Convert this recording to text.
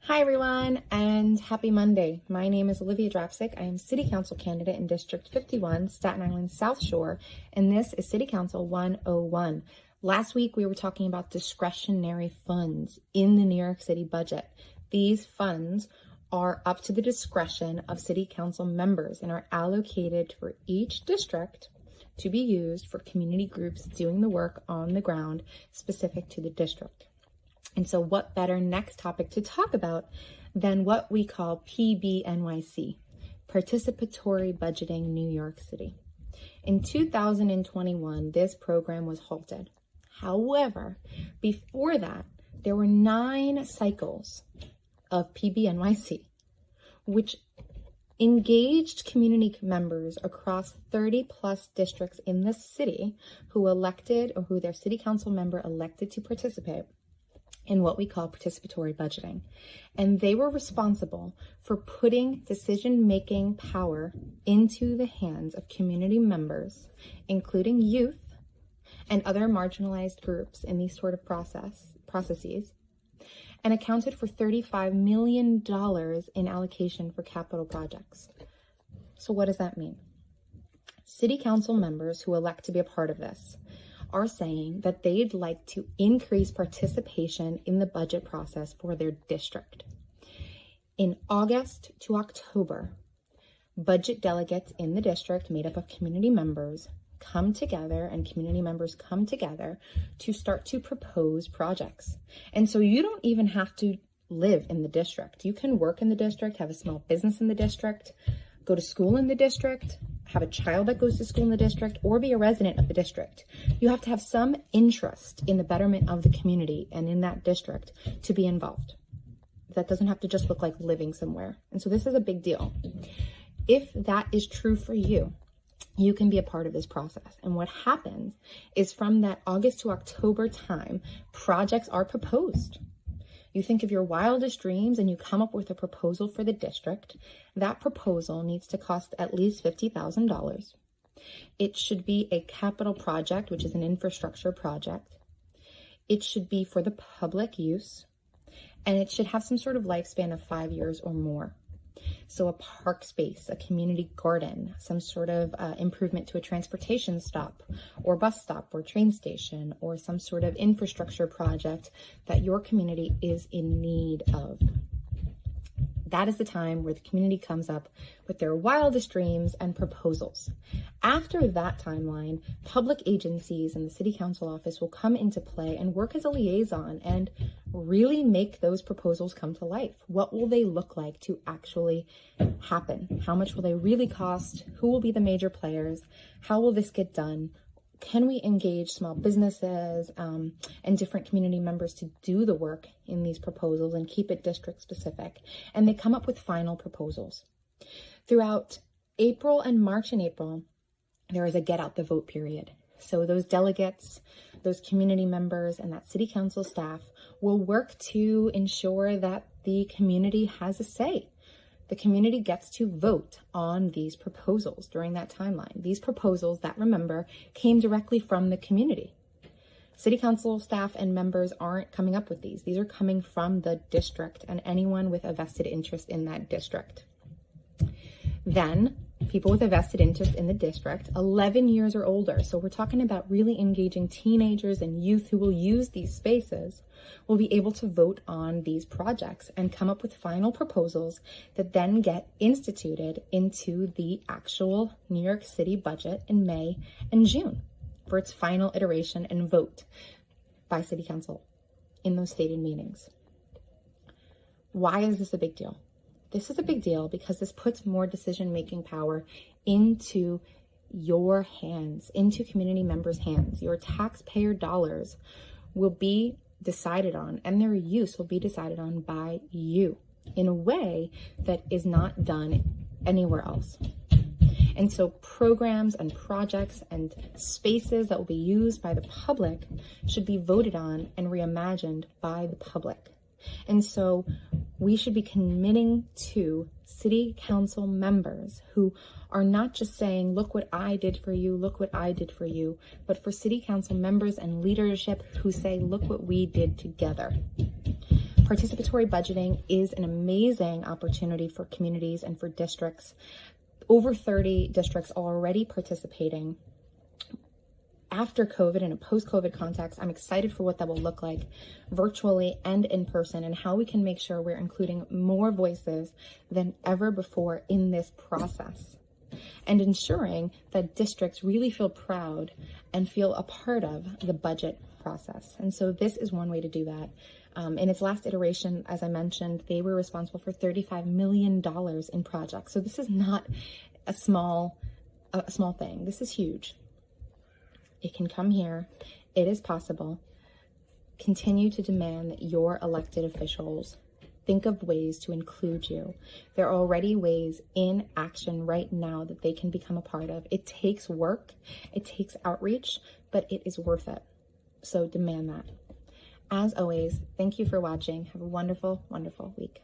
Hi everyone, and happy Monday. My name is Olivia Drapsick. I am City Council candidate in District 51, Staten Island South Shore, and this is City Council 101. Last week we were talking about discretionary funds in the New York City budget. These funds are up to the discretion of City Council members and are allocated for each district to be used for community groups doing the work on the ground specific to the district. And so what better next topic to talk about than what we call PBNYC, Participatory Budgeting New York City. In 2021, this program was halted. However, before that, there were 9 cycles of PBNYC, which engaged community members across 30 plus districts in the city who elected or who their city council member elected to participate in what we call participatory budgeting. And they were responsible for putting decision-making power into the hands of community members, including youth and other marginalized groups in these sort of processes, and accounted for $35 million in allocation for capital projects. So what does that mean? City council members who elect to be a part of this are saying that they'd like to increase participation in the budget process for their district. In August to October, budget delegates in the district made up of community members come together and community members come together to start to propose projects. And so you don't even have to live in the district. You can work in the district, have a small business in the district, go to school in the district, have a child that goes to school in the district, or be a resident of the district. You have to have some interest in the betterment of the community and in that district to be involved. That doesn't have to just look like living somewhere. And so this is a big deal. If that is true for you, you can be a part of this process. And what happens is from that August to October time, projects are proposed. You think of your wildest dreams and you come up with a proposal for the district. That proposal needs to cost at least $50,000. It should be a capital project, which is an infrastructure project. It should be for the public use, and it should have some sort of lifespan of 5 years or more. So a park space, a community garden, some sort of improvement to a transportation stop or bus stop or train station, or some sort of infrastructure project that your community is in need of. That is the time where the community comes up with their wildest dreams and proposals. After that timeline, public agencies and the city council office will come into play and work as a liaison and really make those proposals come to life. What will they look like to actually happen? How much will they really cost? Who will be the major players? How will this get done? Can we engage small businesses and different community members to do the work in these proposals and keep it district specific? And they come up with final proposals. Throughout April and March and April, there is a get out the vote period. So those delegates, those community members, and that city council staff will work to ensure that the community has a say. The community gets to vote on these proposals during that timeline. These proposals that, remember, came directly from the community. City council staff and members aren't coming up with these. These are coming from the district and anyone with a vested interest in that district. Then people with a vested interest in the district, 11 years or older, so we're talking about really engaging teenagers and youth who will use these spaces, will be able to vote on these projects and come up with final proposals that then get instituted into the actual New York City budget in May and June for its final iteration and vote by City Council in those stated meetings. Why is this a big deal? This is a big deal because this puts more decision-making power into your hands, into community members' hands. Your taxpayer dollars will be decided on, and their use will be decided on by you in a way that is not done anywhere else. And so programs and projects and spaces that will be used by the public should be voted on and reimagined by the public. And so we should be committing to city council members who are not just saying, look what I did for you, look what I did for you, but for city council members and leadership who say, look what we did together. Participatory budgeting is an amazing opportunity for communities and for districts. Over 30 districts are already participating. After COVID, in a post-COVID context, I'm excited for what that will look like virtually and in person, and how we can make sure we're including more voices than ever before in this process, and ensuring that districts really feel proud and feel a part of the budget process. And so this is one way to do that. In its last iteration, as I mentioned, they were responsible for $35 million in projects. So this is not a small thing. This is huge. It can come here. It is possible. Continue to demand that your elected officials think of ways to include you. There are already ways in action right now that they can become a part of. It takes work. It takes outreach, but it is worth it. So demand that. As always, thank you for watching. Have a wonderful, wonderful week.